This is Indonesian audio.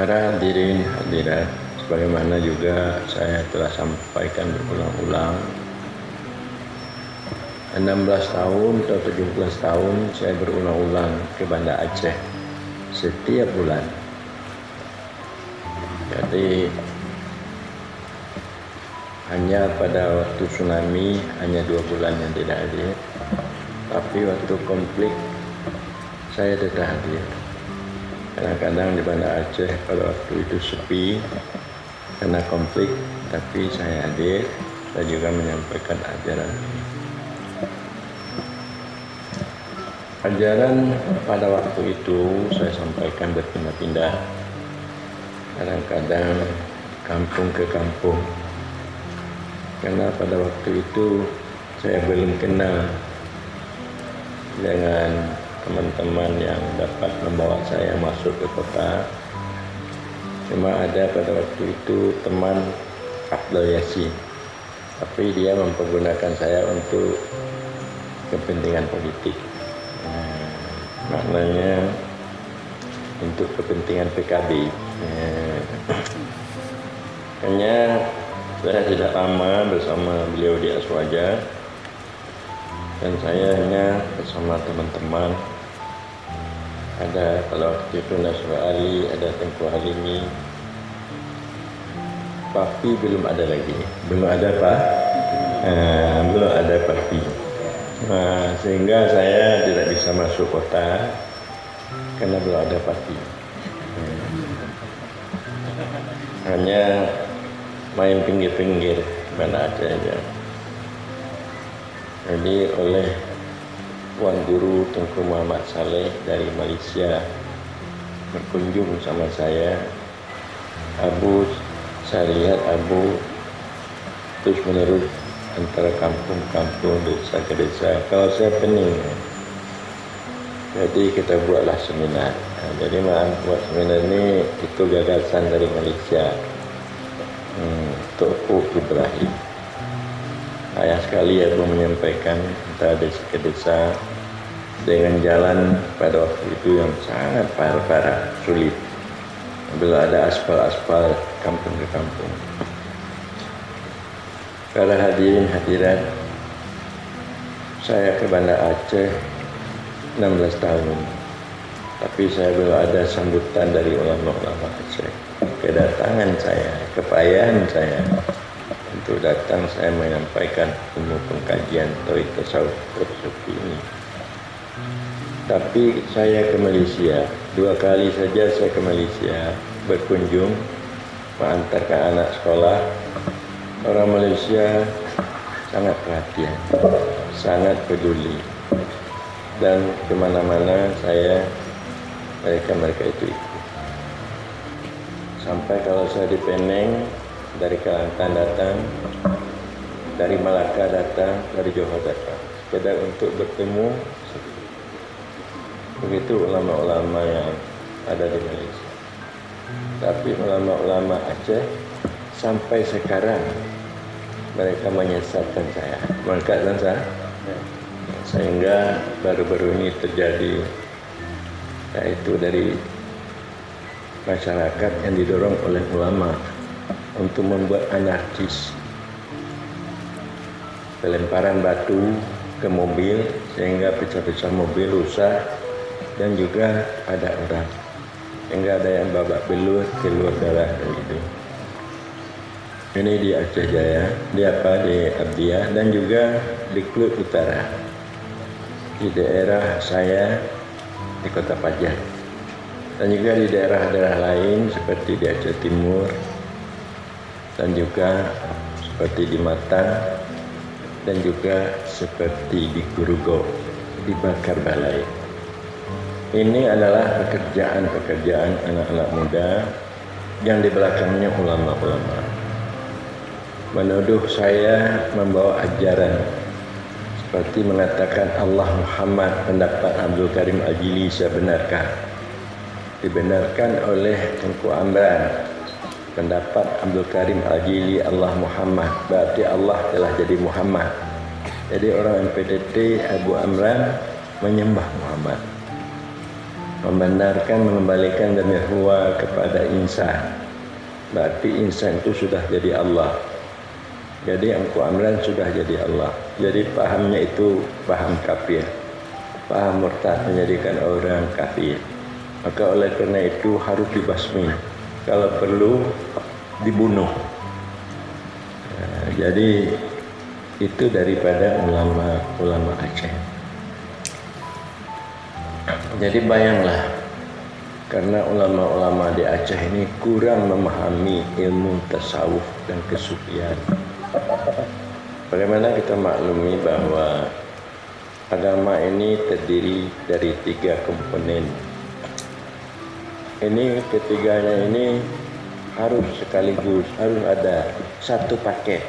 Para hadirin hadirat, sebagaimana juga saya telah sampaikan berulang-ulang, 16 tahun atau 17 tahun saya berulang-ulang ke Banda Aceh setiap bulan. Jadi hanya pada waktu tsunami hanya 2 bulan yang tidak hadir, tapi waktu konflik saya tetap hadir. Kadang-kadang di Banda Aceh pada waktu itu sepi karena konflik, tapi saya hadir. Saya juga menyampaikan ajaran. Ajaran pada waktu itu saya sampaikan berpindah-pindah. Kadang-kadang kampung ke kampung. Karena pada waktu itu saya belum kenal dengan teman-teman yang dapat membawa saya masuk ke kota. Cuma ada pada waktu itu teman Abdul Yasin, tapi dia mempergunakan saya untuk kepentingan politik. Maknanya untuk kepentingan PKB. Hanya saya tidak lama bersama beliau di Aswaja, dan saya hanya bersama teman-teman. Ada pada waktu itu Nasrul Ali, ada Tengku Halimi. Papi belum ada lagi, belum ada Pak, belum ada Papi. Sehingga saya tidak bisa masuk kota karena belum ada Papi. Hanya main pinggir-pinggir mana aja aja. Jadi oleh Tuan Guru Tengku Muhammad Saleh dari Malaysia berkunjung sama saya. Saya lihat Abu terus menerus antara kampung-kampung, desa ke desa. Kalau saya pening, jadi kita buatlah seminar. Jadi buat seminar ini itu gagasan dari Malaysia, Tuku Ibrahim. Ayah sekali Abu menyampaikan antara desa ke desa dengan jalan pada waktu itu yang sangat parah, sulit. Belum ada aspal kampung ke kampung. Para hadirin hadirat, saya ke Banda Aceh 16 tahun, tapi saya belum ada sambutan dari ulama-ulama Aceh. Kedatangan saya, kepayahan saya untuk datang, saya menyampaikan ilmu pengkajian tauhid tasawuf sufi ini. Tapi saya ke Malaysia 2 kali saja. Saya ke Malaysia berkunjung, mengantarkan anak sekolah. Orang Malaysia sangat perhatian, sangat peduli, dan kemana-mana mereka itu ikut. Sampai kalau saya di Penang, dari Kelantan datang, dari Malaka datang, dari Johor datang, sekedar untuk bertemu. Begitu ulama-ulama yang ada di Malaysia. Tapi ulama-ulama Aceh sampai sekarang mereka menyesatkan saya, mengangkatkan saya, sehingga baru-baru ini terjadi, yaitu dari masyarakat yang didorong oleh ulama untuk membuat anarkis, pelemparan batu ke mobil sehingga pecah-pecah mobil rusak, dan juga ada orang sehingga ada yang babak belur, keluar darah dan gitu. Ini di Aceh Jaya, di Abdiah, dan juga di Klub Utara, di daerah saya di Kota Pajang, dan juga di daerah-daerah lain seperti di Aceh Timur, dan juga seperti di Matang, dan juga seperti di Gurugo, di Bakar Balai. Ini adalah pekerjaan anak-anak muda yang di belakangnya ulama-ulama. Menuduh saya membawa ajaran seperti mengatakan Allah Muhammad, pendapat Abdul Karim Al-Jili saya benarkan. Dibenarkan oleh Tengku Amran, pendapat Abdul Karim Al-Jili Allah Muhammad, berarti Allah telah jadi Muhammad. Jadi orang MPDT Abu Amran menyembah Muhammad. membenarkan, mengembalikan dhamir huwa kepada insan. Berarti insan itu sudah jadi Allah. Jadi Engku Amran sudah jadi Allah. Jadi pahamnya itu paham kafir, paham murtad, menjadikan orang kafir. Maka oleh karena itu harus dibasmi, kalau perlu dibunuh. Nah, jadi itu daripada ulama Aceh. Jadi bayanglah, karena ulama-ulama di Aceh ini kurang memahami ilmu tasawuf dan kesufian. Bagaimana kita maklumi bahwa agama ini terdiri dari 3 komponen. Ini ketiganya ini harus sekaligus, harus ada satu paket.